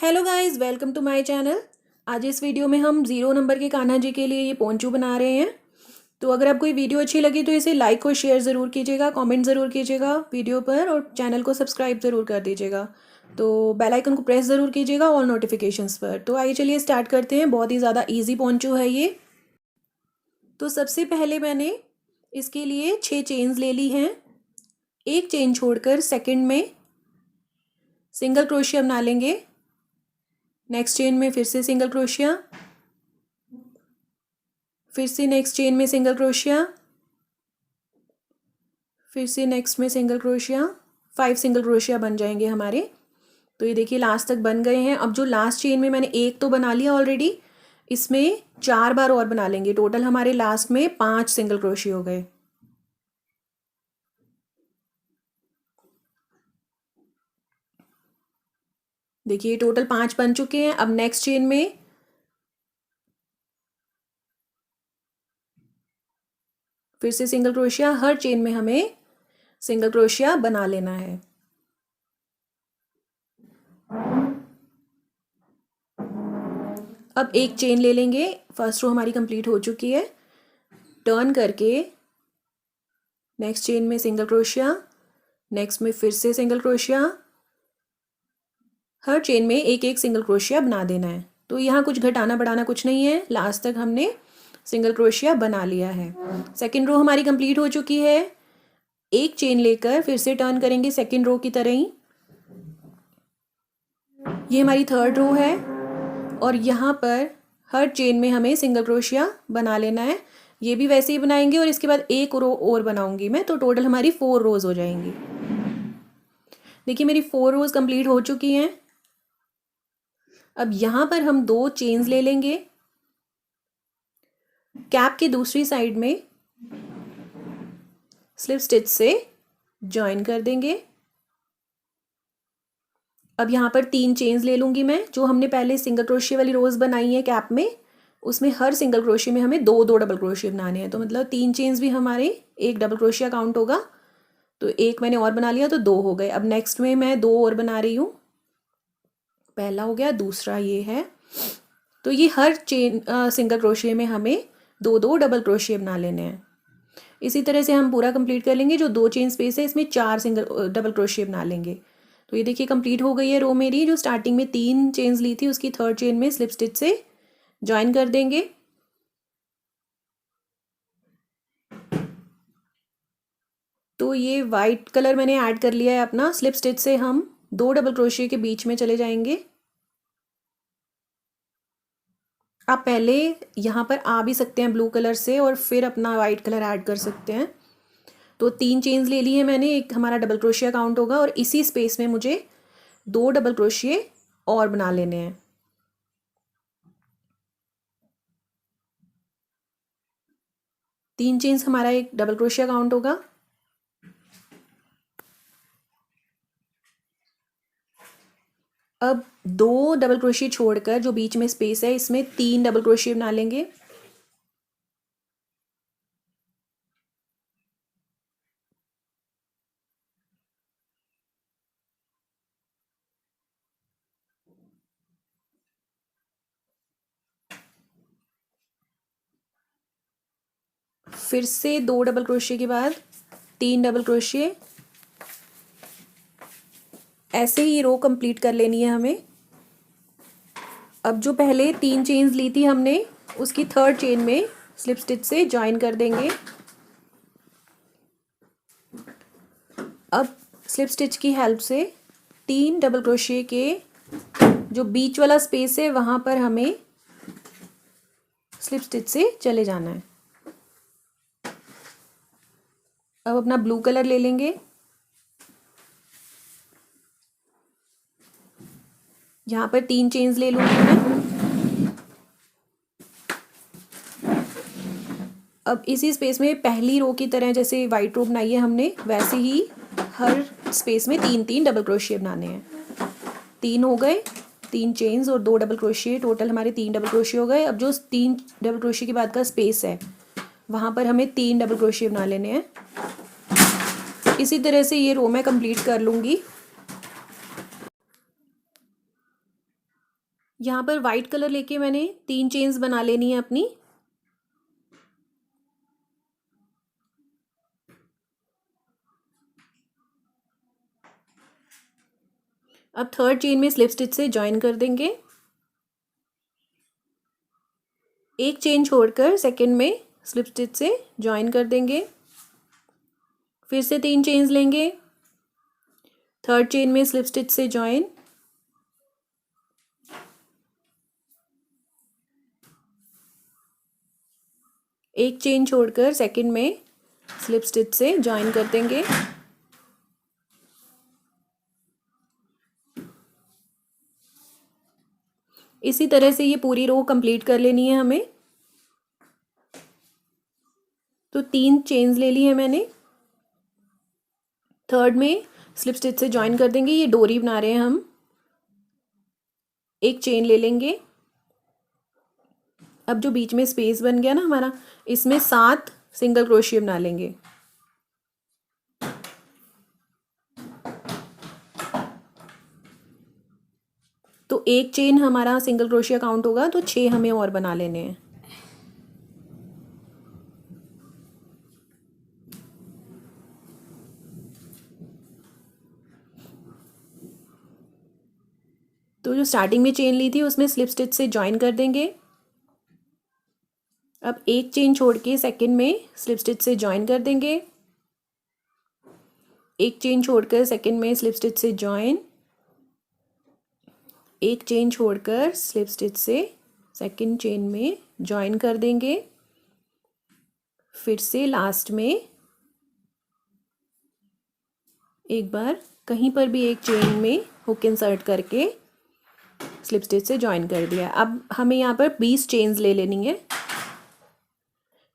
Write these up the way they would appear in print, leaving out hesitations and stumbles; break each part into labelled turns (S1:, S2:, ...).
S1: Hello guys, welcome to my channel. आज इस video में हम 0 नंबर के कान्हा जी के लिए ये पोंचू बना रहे हैं। तो अगर आपको ये वीडियो अच्छी लगी तो इसे लाइक और शेयर ज़रूर कीजिएगा, कमेंट ज़रूर कीजिएगा वीडियो पर और चैनल को सब्सक्राइब ज़रूर कर दीजिएगा। तो बेल आइकन को प्रेस ज़रूर कीजिएगा ऑल नोटिफिकेशंस पर। तो आइए चलिए स्टार्ट करते हैं। बहुत ही ज़्यादा ईजी पोंचू है ये। तो सबसे पहले मैंने इसके लिए 6 चेन्स ले ली हैं। एक चेन छोड़कर सेकेंड में सिंगल क्रोशिया बना लेंगे। नेक्स्ट चेन में फिर से सिंगल क्रोशिया, फिर से नेक्स्ट चेन में सिंगल क्रोशिया, फिर से नेक्स्ट में सिंगल क्रोशिया। 5 सिंगल क्रोशिया बन जाएंगे हमारे। तो ये देखिए लास्ट तक बन गए हैं। अब जो लास्ट चेन में मैंने एक तो बना लिया ऑलरेडी, इसमें 4 बार और बना लेंगे। टोटल हमारे लास्ट में 5 सिंगल क्रोशिया हो गए। देखिए टोटल 5 बन चुके हैं। अब नेक्स्ट चेन में फिर से सिंगल क्रोशिया। हर चेन में हमें सिंगल क्रोशिया बना लेना है। अब एक चेन ले लेंगे। फर्स्ट रो हमारी कंप्लीट हो चुकी है। टर्न करके नेक्स्ट चेन में सिंगल क्रोशिया, नेक्स्ट में फिर से सिंगल क्रोशिया। हर चेन में एक एक सिंगल क्रोशिया बना देना है। तो यहाँ कुछ घटाना बढ़ाना कुछ नहीं है। लास्ट तक हमने सिंगल क्रोशिया बना लिया है। सेकेंड रो हमारी कंप्लीट हो चुकी है। एक चेन लेकर फिर से टर्न करेंगे सेकेंड रो की तरह ही। ये हमारी थर्ड रो है और यहाँ पर हर चेन में हमें सिंगल क्रोशिया बना लेना है। ये भी वैसे ही बनाएंगे और इसके बाद एक रो और बनाऊंगी मैं। तो टोटल हमारी 4 रोज हो जाएंगी। देखिए मेरी 4 रोज कंप्लीट हो चुकी हैं। अब यहाँ पर हम 2 चेन्स ले लेंगे। कैप की दूसरी साइड में स्लिप स्टिच से ज्वाइन कर देंगे। अब यहाँ पर 3 चेन्स ले लूँगी मैं। जो हमने पहले सिंगल क्रोशिया वाली रोज बनाई है कैप में, उसमें हर सिंगल क्रोशिया में हमें 2 डबल क्रोशिया बनाने हैं। तो मतलब 3 चेन्स भी हमारे एक डबल क्रोशिया काउंट होगा। तो एक मैंने और बना लिया तो 2 हो गए। अब नेक्स्ट में मैं 2 और बना रही हूँ। पहला हो गया, दूसरा ये है। तो ये हर चेन सिंगल क्रोशिया में हमें 2 डबल क्रोशिया बना लेने हैं। इसी तरह से हम पूरा कंप्लीट कर लेंगे। जो 2 चेन स्पेस है इसमें 4 सिंगल डबल क्रोशिया बना लेंगे। तो ये देखिए कंप्लीट हो गई है रो मेरी। जो स्टार्टिंग में 3 चेन्स ली थी उसकी थर्ड चेन में स्लिप स्टिच से ज्वाइन कर देंगे। तो ये वाइट कलर मैंने ऐड कर लिया है अपना। स्लिप स्टिच से हम 2 डबल क्रोशिया के बीच में चले जाएंगे। आप पहले यहाँ पर आ भी सकते हैं ब्लू कलर से और फिर अपना वाइट कलर ऐड कर सकते हैं। तो 3 चेन्स ले ली है मैंने। एक हमारा डबल क्रोशिया काउंट होगा और इसी स्पेस में मुझे 2 डबल क्रोशिया और बना लेने हैं। तीन चेन्स हमारा एक डबल क्रोशिया काउंट होगा। अब 2 डबल क्रोशिया छोड़कर जो बीच में स्पेस है इसमें 3 डबल क्रोशिया बना लेंगे। फिर से 2 डबल क्रोशिया के बाद 3 डबल क्रोशिया। ऐसे ही रो कंप्लीट कर लेनी है हमें। अब जो पहले 3 चेन्स ली थी हमने उसकी थर्ड चेन में स्लिप स्टिच से ज्वाइन कर देंगे। अब स्लिप स्टिच की हेल्प से 3 डबल क्रोशिया के जो बीच वाला स्पेस है वहां पर हमें स्लिप स्टिच से चले जाना है। अब अपना ब्लू कलर ले लेंगे। यहाँ पर 3 चेन्स ले लूँगी मैं। अब इसी स्पेस में पहली रो की तरह जैसे वाइट रो बनाई है हमने वैसे ही हर स्पेस में 3 डबल क्रोशिया बनाने हैं। 3 हो गए। 3 चेन्स और 2 डबल क्रोशिया, टोटल हमारे 3 डबल क्रोशिया हो गए। अब जो 3 डबल क्रोशिया के बाद का स्पेस है वहाँ पर हमें 3 डबल क्रोशिया बना लेने हैं। इसी तरह से ये रो मैं कंप्लीट कर लूँगी। यहाँ पर वाइट कलर लेके मैंने 3 चेन्स बना लेनी है अपनी। अब थर्ड चेन में स्लिप स्टिच से ज्वाइन कर देंगे। एक चेन छोड़कर सेकंड में स्लिप स्टिच से ज्वाइन कर देंगे। फिर से 3 चेन्स लेंगे, थर्ड चेन में स्लिप स्टिच से ज्वाइन, एक चेन छोड़कर सेकंड में स्लिप स्टिच से ज्वाइन कर देंगे। इसी तरह से ये पूरी रो कंप्लीट कर लेनी है हमें। तो 3 चेन्स ले ली है मैंने, थर्ड में स्लिप स्टिच से ज्वाइन कर देंगे। ये डोरी बना रहे हैं हम। एक चेन ले लेंगे। अब जो बीच में स्पेस बन गया ना हमारा, इसमें 7 सिंगल क्रोशिया बना लेंगे। तो एक चेन हमारा सिंगल क्रोशिया काउंट होगा, तो 6 हमें और बना लेने हैं। तो जो स्टार्टिंग में चेन ली थी उसमें स्लिप स्टिच से ज्वाइन कर देंगे। अब एक चेन छोड़ के सेकंड में स्लिप स्टिच से ज्वाइन कर देंगे। एक चेन छोड़कर सेकंड में स्लिप स्टिच से ज्वाइन, एक चेन छोड़कर स्लिप स्टिच से सेकंड चेन में ज्वाइन कर देंगे। फिर से लास्ट में एक बार कहीं पर भी एक चेन में हुक इंसर्ट करके स्लिप स्टिच से ज्वाइन कर दिया। अब हमें यहाँ पर 20 चेन्स ले लेनी है।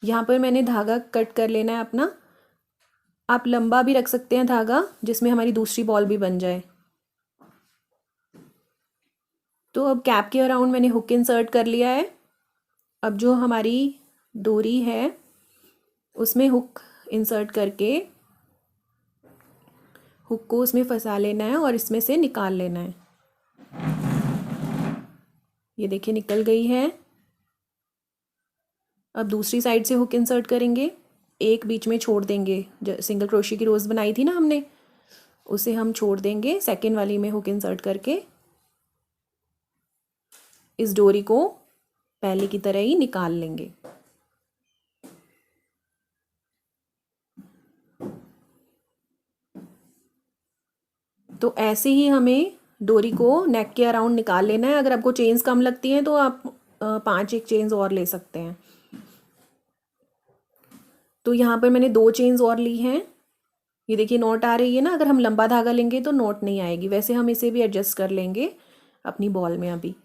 S1: यहाँ पर मैंने धागा कट कर लेना है अपना। आप लंबा भी रख सकते हैं धागा, जिसमें हमारी दूसरी बॉल भी बन जाए। तो अब कैप के अराउंड मैंने हुक इंसर्ट कर लिया है। अब जो हमारी डोरी है उसमें हुक इंसर्ट करके हुक को उसमें फंसा लेना है और इसमें से निकाल लेना है। ये देखिए निकल गई है। अब दूसरी साइड से हुक इंसर्ट करेंगे, एक बीच में छोड़ देंगे। जो सिंगल क्रोशिया की रोज़ बनाई थी ना हमने, उसे हम छोड़ देंगे। सेकेंड वाली में हुक इंसर्ट करके इस डोरी को पहले की तरह ही निकाल लेंगे। तो ऐसे ही हमें डोरी को नेक के अराउंड निकाल लेना है। अगर आपको चेन्स कम लगती हैं तो आप 5 एक चेन्स और ले सकते हैं। तो यहाँ पर मैंने 2 चेन्स और ली हैं। ये देखिए नॉट आ रही है ना। अगर हम लंबा धागा लेंगे तो नॉट नहीं आएगी। वैसे हम इसे भी एडजस्ट कर लेंगे अपनी बॉल में अभी।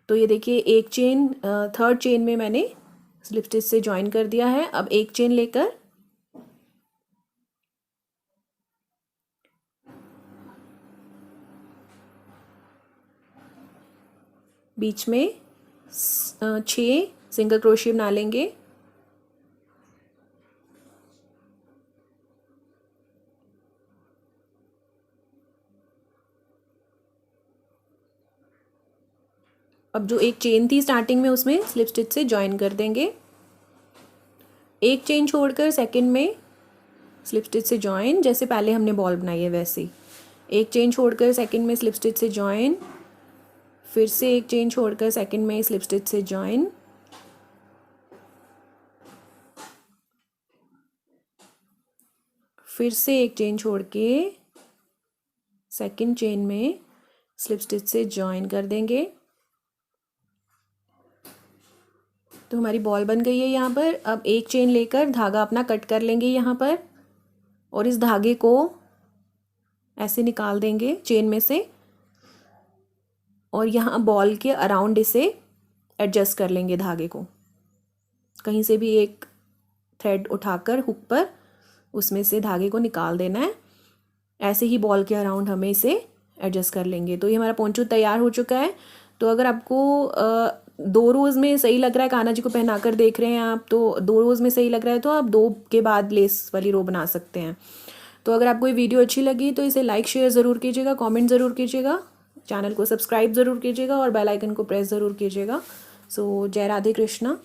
S1: तो ये देखिए एक चेन, थर्ड चेन में मैंने स्लिप स्टिच से ज्वाइन कर दिया है। अब एक चेन लेकर बीच में 6 सिंगल क्रोशिया बना लेंगे। अब जो एक चेन थी स्टार्टिंग में उसमें स्लिप स्टिच से ज्वाइन कर देंगे। एक चेन छोड़कर सेकंड में स्लिप स्टिच से ज्वाइन, जैसे पहले हमने बॉल बनाई है वैसे ही। एक चेन छोड़कर सेकंड में स्लिप स्टिच से ज्वाइन, फिर से एक चेन छोड़कर सेकंड में स्लिप स्टिच से ज्वाइन, फिर से एक चेन छोड़ के सेकंड चेन में स्लिप स्टिच से ज्वाइन कर देंगे। तो हमारी बॉल बन गई है यहाँ पर। अब एक चेन लेकर धागा अपना कट कर लेंगे यहाँ पर, और इस धागे को ऐसे निकाल देंगे चेन में से, और यहाँ बॉल के अराउंड इसे एडजस्ट कर लेंगे धागे को। कहीं से भी एक थ्रेड उठाकर हुक पर उसमें से धागे को निकाल देना है। ऐसे ही बॉल के अराउंड हमें इसे एडजस्ट कर लेंगे। तो ये हमारा पोंचू तैयार हो चुका है। तो अगर आपको 2 रोज़ में सही लग रहा है, कान्हा जी को पहना कर देख रहे हैं आप, तो 2 रोज़ में सही लग रहा है तो आप 2 के बाद लेस वाली रो बना सकते हैं। तो अगर आपको ये वीडियो अच्छी लगी तो इसे लाइक शेयर ज़रूर कीजिएगा, कमेंट ज़रूर कीजिएगा। चैनल को सब्सक्राइब ज़रूर कीजिएगा और बेल आइकन को प्रेस ज़रूर कीजिएगा। सो जय राधे कृष्णा।